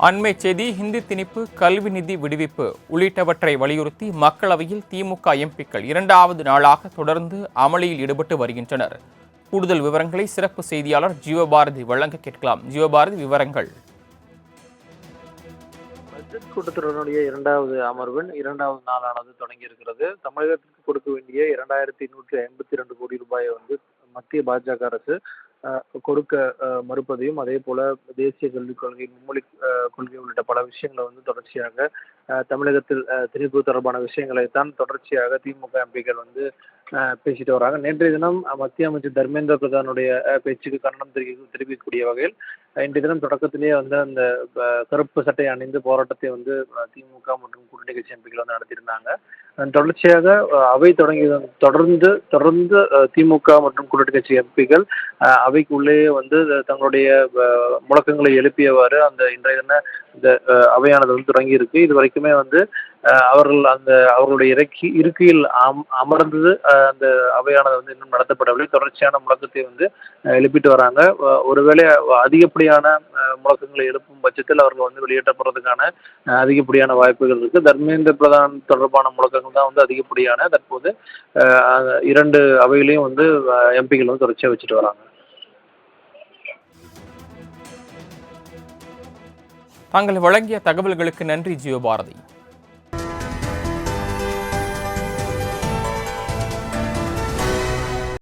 அண்மை செய்தி ஹிந்தி திணிப்பு, கல்வி நிதி விடுவிப்பு உள்ளிட்டவற்றை வலியுறுத்தி மக்களவையில் திமுக எம்பிக்கள் இரண்டாவது நாளாக தொடர்ந்து அமளியில் ஈடுபட்டு வருகின்றனர். கூடுதல் விவரங்களை சிறப்பு செய்தியாளர் ஜீவபாரதி வழங்க கேட்கலாம். ஜீவபாரதி, விவரங்கள். பட்ஜெட் கூட்டத்தொடரினுடைய இரண்டாவது அமர்வின் இரண்டாவது நாளானது தொடங்கி இருக்கிறது. தமிழகத்திற்கு கொடுக்க வேண்டிய 2152 கோடி ரூபாயை மத்திய பாஜக அரசு கொடுக்க மறுப்பதையும், அதே போல தேசிய கல்விக் கொள்கை, மும்மொழி கொள்கை உள்ளிட்ட பல விஷயங்களை தொடர்ச்சியாக தமிழகத்தில் திணிப்பு தொடர்பான விஷயங்களைத்தான் தொடர்ச்சியாக திமுக எம்பிக்கள் பேசிட்டு வராங்க. நேற்றைய தினம் மத்திய அமைச்சர் தர்மேந்திர பிரதானுடைய பேச்சுக்கு கண்டனம் தெரிவிக்கக்கூடிய வகையில் இன்றைய தினம் தொடக்கத்திலேயே அந்த கருப்பு சட்டை அணிந்து போராட்டத்தை திமுக மற்றும் கூட்டணி கட்சி எம்பிக்கள் நடத்தியிருந்தாங்க. தொடர்ச்சியாக அவை தொடர்ந்து திமுக மற்றும் கூட்டணி கட்சி எம்பிக்கள் அவைக்குள்ளேயே தங்களுடைய முழக்கங்களை எழுப்பியவாறு இன்றைய தின இந்த அவையானது தொடங்கி இருக்கு. இது வரைக்குமே அவர்கள் அவர்களுடைய இருக்கையில் அமர்ந்தது அந்த அவையானது இன்னும் நடத்தப்படவில்லை. தொடர்ச்சியான முழக்கத்தை எழுப்பிட்டு வராங்க. ஒருவேளை அதிகப்படியான முழக்கங்களை எழுப்பும் பட்சத்தில் அவர்கள் வெளியேற்றப்படுறதுக்கான அதிகப்படியான வாய்ப்புகள் இருக்கு. தர்மேந்திர பிரதான் தொடர்பான முழக்கங்கள் தான் அதிகப்படியான தற்போது இரண்டு அவைகளையும் எம்பிக்கள் தொடர்ச்சியா வச்சுட்டு வராங்க. தாங்கள் வழங்கிய தகவல்களுக்கு நன்றி ஜீவபாரதி.